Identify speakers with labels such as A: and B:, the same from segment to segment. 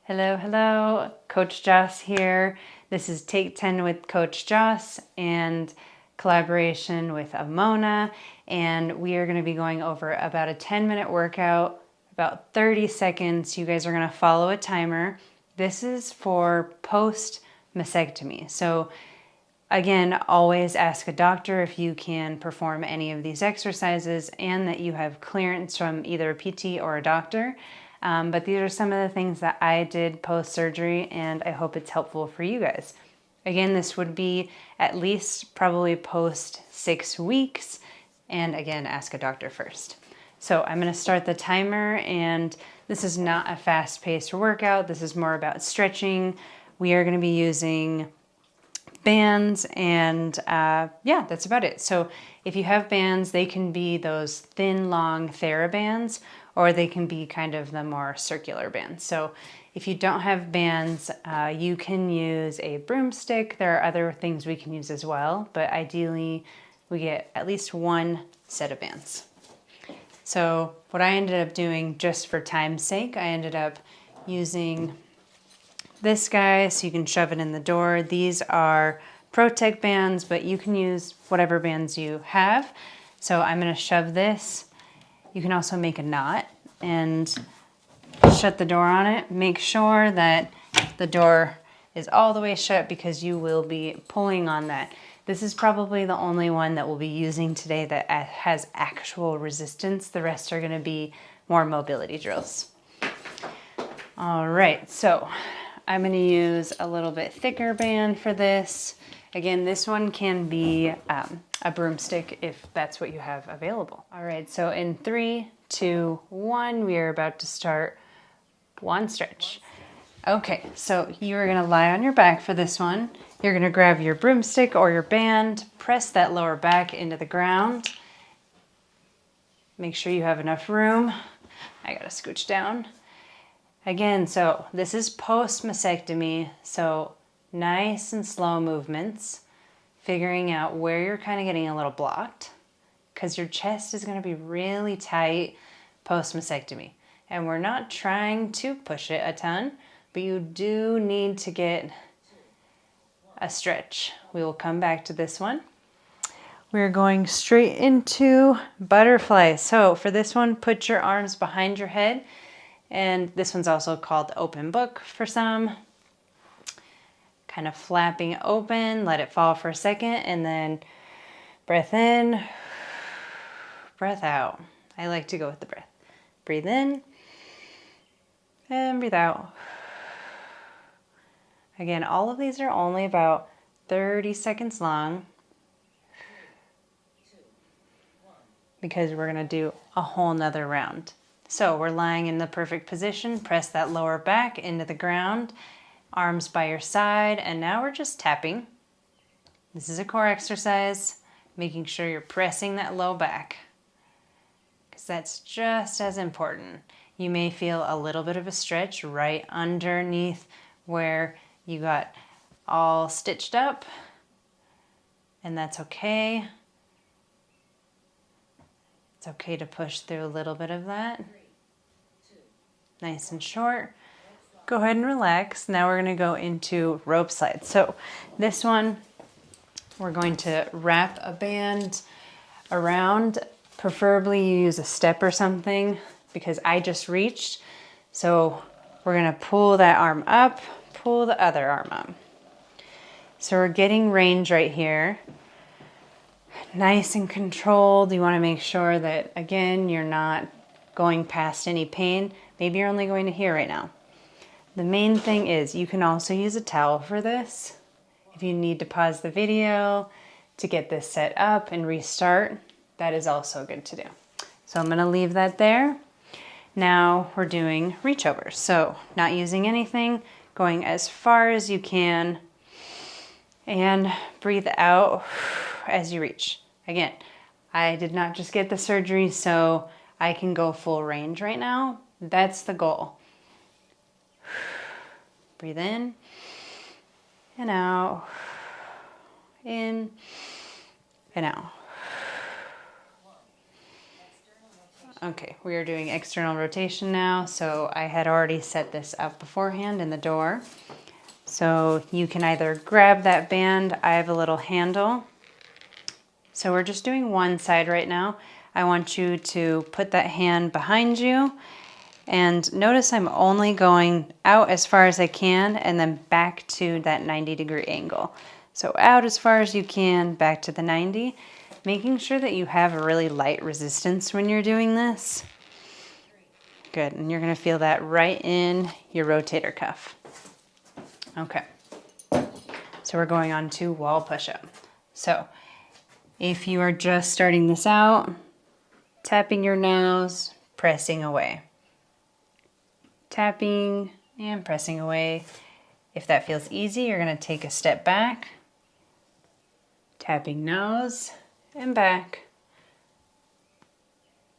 A: Hello, hello, Coach Jos here. This is Take 10 with Coach Jos and collaboration with Amona. And we are going to be going over about a 10-minute workout, about 30 seconds. You guys are going to follow a timer. This is for post-mastectomy. So again, always ask a doctor if you can perform any of these exercises and that you have clearance from either a PT or a doctor. But these are some of the things that I did post-surgery, and I hope it's helpful for you guys. Again, this would be at least probably post 6 weeks, and again, ask a doctor first. So I'm going to start the timer, and this is not a fast-paced workout. This is more about stretching. We are going to be using bands, and yeah, that's about it. So if you have bands, they can be those thin, long TheraBands, or they can be kind of the more circular bands. So if you don't have bands, you can use a broomstick. There are other things we can use as well, but ideally we get at least one set of bands. So what I ended up doing, just for time's sake, I ended up using this guy so you can shove it in the door. These are Protect bands, but you can use whatever bands you have. So I'm going to shove this. You can also make a knot and shut the door on it. Make sure that the door is all the way shut because you will be pulling on that. This is probably the only one that we'll be using today that has actual resistance. The rest are going to be more mobility drills. All right, so I'm going to use a little bit thicker band for this. Again, this one can be a broomstick if that's what you have available. All right, so in 3, 2, 1, we are about to start one stretch. Okay, so you're going to lie on your back for this one. You're going to grab your broomstick or your band, press that lower back into the ground. Make sure you have enough room. I got to scooch down. Again, so this is post-mastectomy, so nice and slow movements, figuring out where you're kind of getting a little blocked because your chest is going to be really tight post-mastectomy. And we're not trying to push it a ton, but you do need to get a stretch. We will come back to this one. We're going straight into butterfly. So for this one, put your arms behind your head. And this one's also called open book for some. Kind of flapping open, let it fall for a second, and then breath in, breath out. I like to go with the breath. Breathe in and breathe out. Again, all of these are only about 30 seconds long because we're going to do a whole nother round. So we're lying in the perfect position. Press that lower back into the ground. Arms by your side, and now we're just tapping. This is a core exercise, making sure you're pressing that low back because that's just as important. You may feel a little bit of a stretch right underneath where you got all stitched up, and that's okay. It's okay to push through a little bit of that. Nice and short. Go ahead and relax. Now we're going to go into rope slide. So this one, we're going to wrap a band around. Preferably you use a step or something because I just reached. So we're going to pull that arm up, pull the other arm up. So we're getting range right here. Nice and controlled. You want to make sure that, again, you're not going past any pain. Maybe you're only going to here right now. The main thing is you can also use a towel for this. If you need to pause the video to get this set up and restart, that is also good to do. So I'm going to leave that there. Now we're doing reach overs. So not using anything, going as far as you can, and breathe out as you reach. Again, I did not just get the surgery, so I can go full range right now. That's the goal. Breathe in and out, in and out. Okay, we are doing external rotation now, so I had already set this up beforehand in the door. So you can either grab that band, I have a little handle. So we're just doing one side right now. I want you to put that hand behind you, and notice I'm only going out as far as I can and then back to that 90-degree angle. So out as far as you can, back to the 90, making sure that you have a really light resistance when you're doing this. Good, and you're gonna feel that right in your rotator cuff. Okay, so we're going on to wall push-up. So if you are just starting this out, tapping your nose, pressing away. Tapping and pressing away. If that feels easy, you're gonna take a step back, tapping nose and back,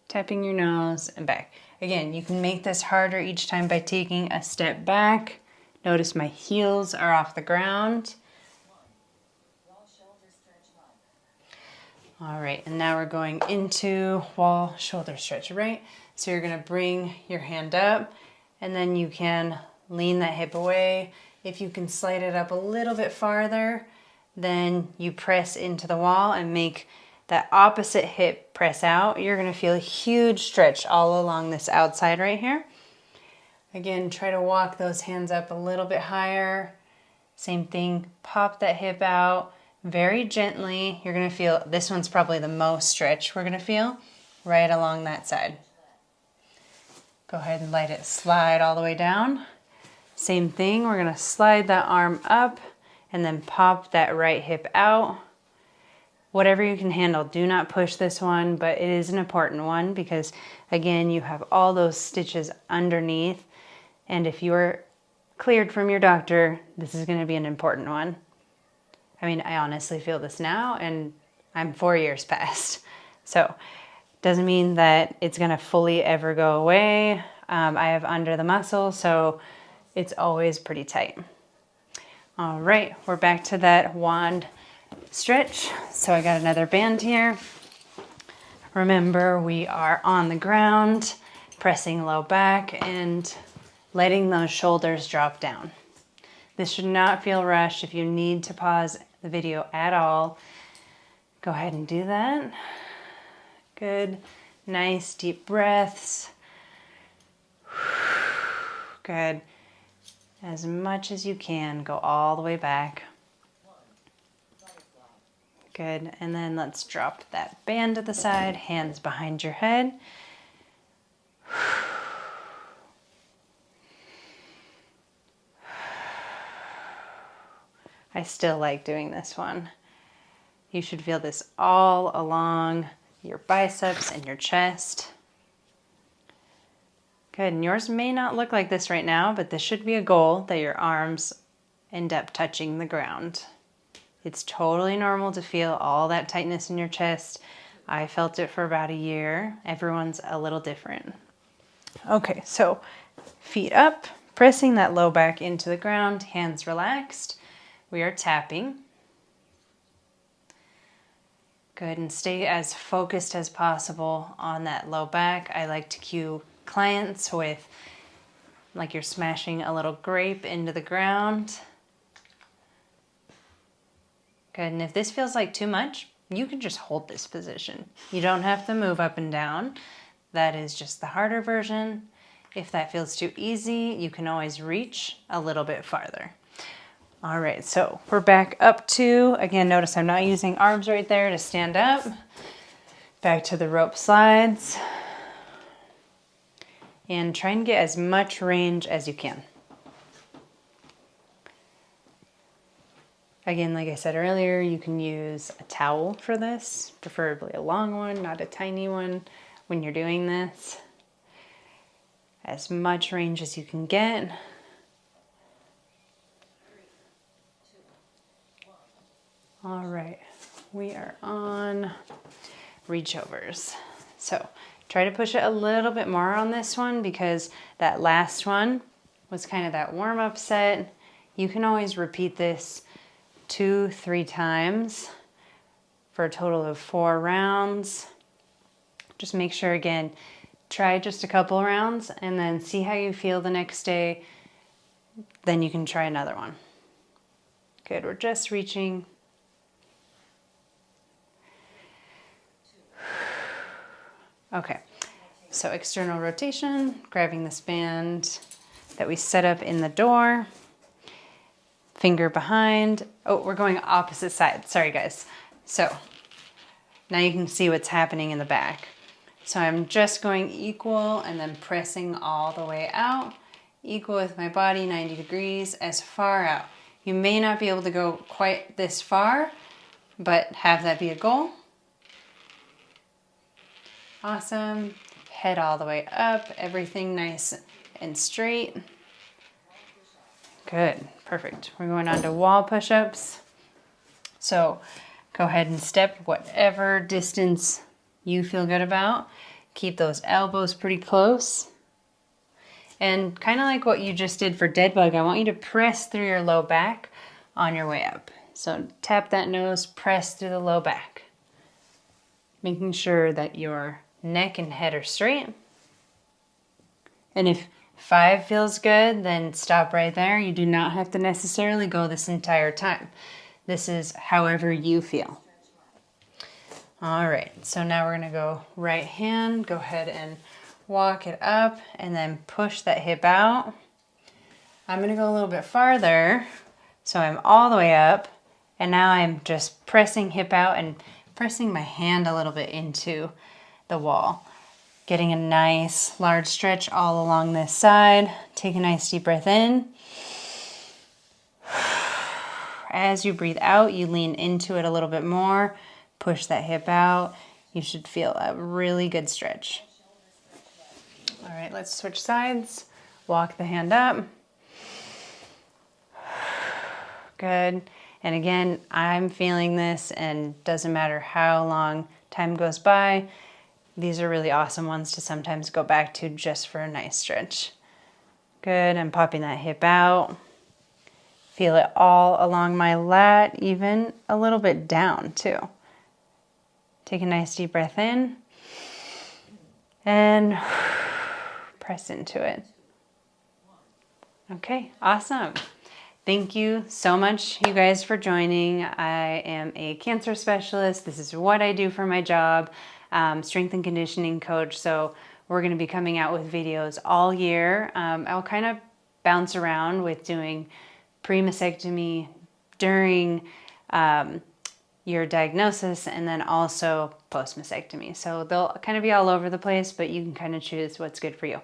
A: tapping your nose and back. Again, you can make this harder each time by taking a step back. Notice my heels are off the ground. All right, and now we're going into wall shoulder stretch, right? So you're gonna bring your hand up, and then you can lean that hip away. If you can slide it up a little bit farther, then you press into the wall and make that opposite hip press out. You're gonna feel a huge stretch all along this outside right here. Again, try to walk those hands up a little bit higher. Same thing, pop that hip out very gently. You're gonna feel, this one's probably the most stretch we're gonna feel right along that side. Go ahead and let it slide all the way down. Same thing, we're gonna slide that arm up and then pop that right hip out. Whatever you can handle, do not push this one, but it is an important one because again, you have all those stitches underneath. And if you're cleared from your doctor, this is gonna be an important one. I mean, I honestly feel this now and I'm 4 years past. So doesn't mean that it's gonna fully ever go away. I have under the muscle, so it's always pretty tight. All right, we're back to that wand stretch. So I got another band here. Remember, we are on the ground, pressing low back and letting those shoulders drop down. This should not feel rushed. If you need to pause the video at all, go ahead and do that. Good, nice deep breaths. Good. As much as you can, go all the way back. Good, and then let's drop that band to the side, hands behind your head. I still like doing this one. You should feel this all along your biceps and your chest. Good, and yours may not look like this right now, but this should be a goal that your arms end up touching the ground. It's totally normal to feel all that tightness in your chest. I felt it for about a year. Everyone's a little different. Okay, so feet up, pressing that low back into the ground, hands relaxed. We are tapping. Good, and stay as focused as possible on that low back. I like to cue clients with like you're smashing a little grape into the ground. Good, and if this feels like too much, you can just hold this position. You don't have to move up and down. That is just the harder version. If that feels too easy, you can always reach a little bit farther. All right, so we're back up to, again, notice I'm not using arms right there to stand up. Back to the rope slides. And try and get as much range as you can. Again, like I said earlier, you can use a towel for this, preferably a long one, not a tiny one when you're doing this. As much range as you can get. All right, we are on reach overs. So try to push it a little bit more on this one because that last one was kind of that warm-up set. You can always repeat this 2-3 times for a total of 4 rounds. Just make sure, again, try just a couple rounds and then see how you feel the next day. Then you can try another one. Good, we're just reaching. Okay, so external rotation, grabbing this band that we set up in the door. Finger behind. Oh, we're going opposite side. Sorry, guys. So now you can see what's happening in the back. So I'm just going equal and then pressing all the way out. Equal with my body, 90 degrees, as far out. You may not be able to go quite this far, but have that be a goal. Awesome. Head all the way up. Everything nice and straight. Good, perfect. We're going on to wall push-ups. So go ahead and step whatever distance you feel good about. Keep those elbows pretty close. And kind of like what you just did for dead bug, I want you to press through your low back on your way up. So tap that nose, press through the low back. Making sure that your neck and head are straight. And if 5 feels good, then stop right there. You do not have to necessarily go this entire time. This is however you feel. All right, so now we're gonna go right hand. Go ahead and walk it up and then push that hip out. I'm gonna go a little bit farther. So I'm all the way up and now I'm just pressing hip out and pressing my hand a little bit into the wall. Getting a nice large stretch all along this side. Take a nice deep breath in. As you breathe out, you lean into it a little bit more. Push that hip out. You should feel a really good stretch. All right, let's switch sides. Walk the hand up. Good. And again, I'm feeling this, and doesn't matter how long time goes by. These are really awesome ones to sometimes go back to just for a nice stretch. Good, I'm popping that hip out. Feel it all along my lat, even a little bit down too. Take a nice deep breath in and press into it. Okay, awesome. Thank you so much, you guys, for joining. I am a cancer specialist. This is what I do for my job. Strength and conditioning coach. So we're going to be coming out with videos all year. I'll kind of bounce around with doing pre-mastectomy, during your diagnosis, and then also post-mastectomy. So they'll kind of be all over the place, but you can kind of choose what's good for you.